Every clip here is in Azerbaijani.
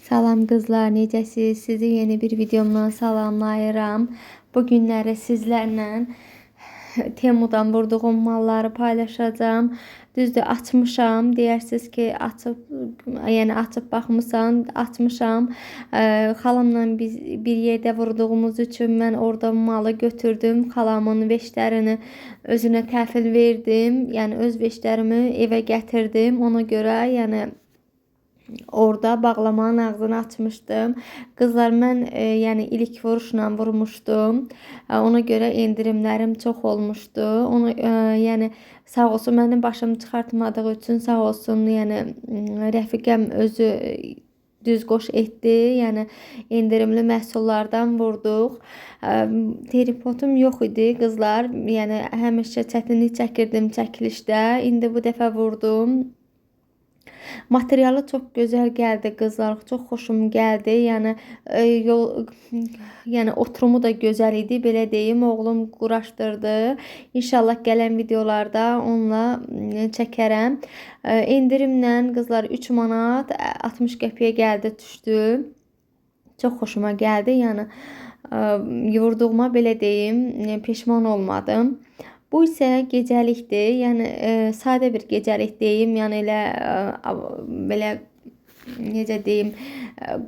Salam qızlar, necəsiz? Sizi yeni bir videomdan salamlayıram. Bu günləri sizlərlə Temudan vurduğum malları paylaşacağım. Düzdür, açmışam. Deyirsiniz ki, açıb baxmısan, açmışam. Xalamla biz bir yerdə vurduğumuz üçün mən orada malı götürdüm. Xalamın veşlərini özünə təhvil verdim. Yəni öz veşlərimi evə gətirdim. Ona görə, orada bağlamanın ağzını açmışdım. Qızlar, mən yəni ilk vuruşla vurmuşdum. Ona görə endirimlərim çox olmuşdu. Yəni sağ olsun, mənim başımı çıxartmadığı üçün sağ olsun. Yəni rəfiqəm özü düz qoş etdi. Yəni endirimli məhsullardan vurduq. Tripotum yox idi qızlar. Yəni həmişə çətinlik çəkirdim çəkilişdə. İndi bu dəfə vurdum. Materialı çox gözəl gəldi qızlar, çox xoşum gəldi. Yəni oturumu da gözəl idi, belə deyim. Oğlum quraşdırdı. İnşallah gələn videolarda onunla çəkərəm. Endirimlə qızlar 3 manat 60 qəpiyə gəldi, düşdü. Çox xoşuma gəldi. Yəni vurduğuma belə deyim, peşman olmadım. Bu isə gecəlikdir. Yəni sadə bir gecəlik deyim. Yəni belə necə deyim,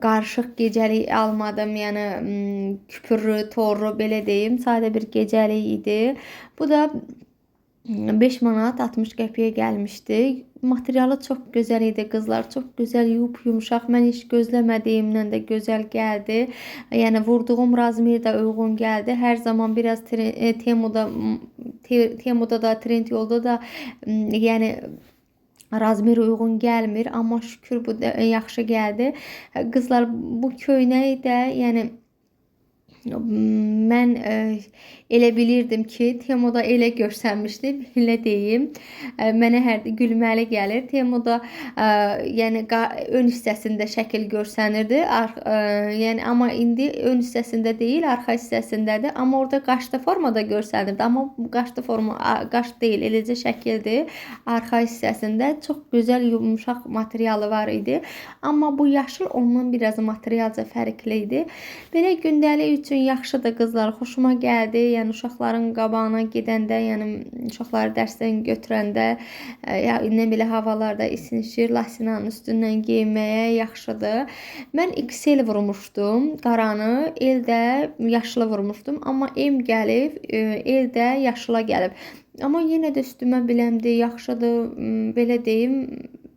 qarışıq gecəlik almadım. Yəni küpürlü, torlu belə deyim. Sadə bir gecəlik idi. Bu da 5 manat 60 qəpiyə gəlmişdi. Materialı çox gözəl idi qızlar. Çox gözəl, yumuşaq. Mən heç gözləmədiyimdən də gözəl gəldi. Yəni vurduğum razmer də uyğun gəldi. Hər zaman biraz Temuda da, Trendyolda da yəni razmer uyğun gəlmir. Amma şükür bu da yaxşı gəldi. Qızlar, bu köynəyi də yəni mən elə bilirdim ki, Temuda elə görsənmişdi, belə deyim. Mənə gülməli gəlir. Temuda yəni ön hissəsində şəkil görsənirdi. Yəni amma indi ön hissəsində deyil, arxa hissəsindədir. Amma orada qaşlı formada görsənirdi. Amma qaşlı forma qaş deyil, eləcə şəkildir. Arxa hissəsində çox gözəl yumuşaq materialı var idi. Amma bu yaşıl ondan biraz materialca fərqli idi. Belə gündəlik üçün yaxşıdır qızlar, xoşuma gəldi. Yəni uşaqların qabağına gedəndə, yəni uşaqları dərsdən götürəndə, nə belə havalarda isinişir, lasinanın üstündən geyinməyə yaxşıdır. Mən XL vurmuşdum, qaranı, eldə yaşlı vurmuşdum. Amma M gəlib, eldə yaşıla gəlib. Amma yenə də üstümə biləmdi, yaxşıdır, belə deyim.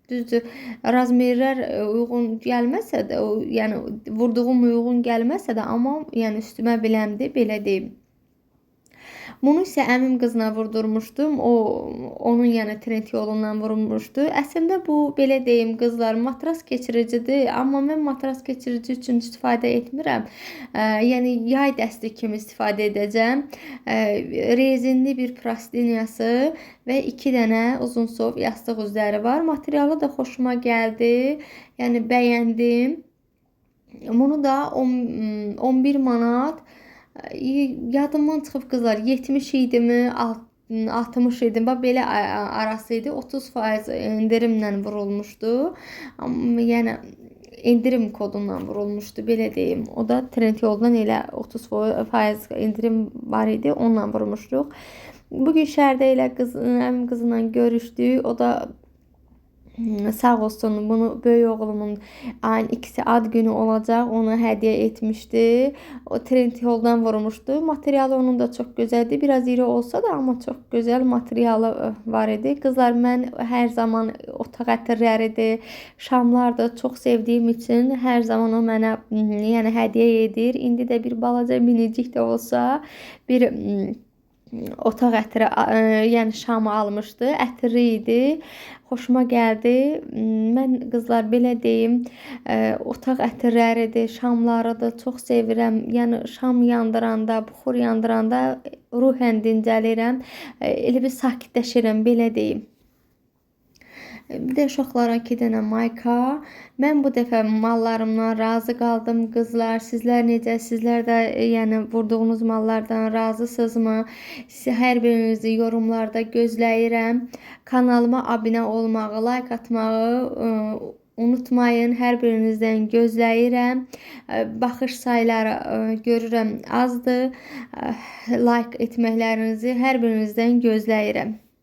Düzdür, razmerlər uyğun gəlməsə də, yəni vurduğum uyğun gəlməsə də, amma yəni üstümə biləmdi, belə deyim. Bunu isə əmim qızına vurdurmuşdum. Onun yəni Trendyolundan vurmuşdu. Əslində bu belə deyim qızlar, matras keçiricidir. Amma mən matras keçirici üçün istifadə etmirəm. Yəni yay dəsti kimi istifadə edəcəm. Rezinli bir plastiniyası və 2 dənə uzun sov yastıq üzləri var. Materialı da xoşuma gəldi. Yəni bəyəndim. Bunu da 11 manat yadımdan çıxıb qızlar, 70 idimi, 60 idim, belə arası idi. 30% endirimlə vurulmuşdu. Yəni endirim kodundan vurulmuşdu, belə deyim. O da Trendyoldan elə 30% endirim var idi, onunla vurmuşduq. Bugün şəhərdə elə əmim qızla görüşdük. O da sağ olsun, bunu böyük oğlumun ayın 2-si ad günü olacaq, ona hədiyyə etmişdi. O Trendyoldan vurmuşdu. Materialı onun da çox gözəldir. Biraz iri olsa da, amma çox gözəl materialı var idi. Qızlar, mən hər zaman otaq ətirləridir, şamlar da çox sevdiyim üçün hər zaman o mənə yəni hədiyyə edir. İndi də bir balaca minicik də olsa bir otaq ətiri, yəni şamı almışdı. Ətirli idi. Xoşuma gəldi. Mən qızlar belə deyim, otaq ətirləridir, şamları da çox sevirəm. Yəni şam yandıranda, buxur yandıranda ruhən dincəlirəm. Elə bir sakitləşirəm, belə deyim. Bir də uşaqlara 2 dənə mayka. Mən bu dəfə mallarımdan razı qaldım qızlar. Sizlər necə? Sizlər də yəni vurduğunuz mallardan razısınızmı? Hər birinizi yorumlarda gözləyirəm. Kanalıma abunə olmağı, like atmağı unutmayın. Hər birinizdən gözləyirəm. Baxış sayları görürəm azdır. Like etməklərinizi hər birinizdən gözləyirəm.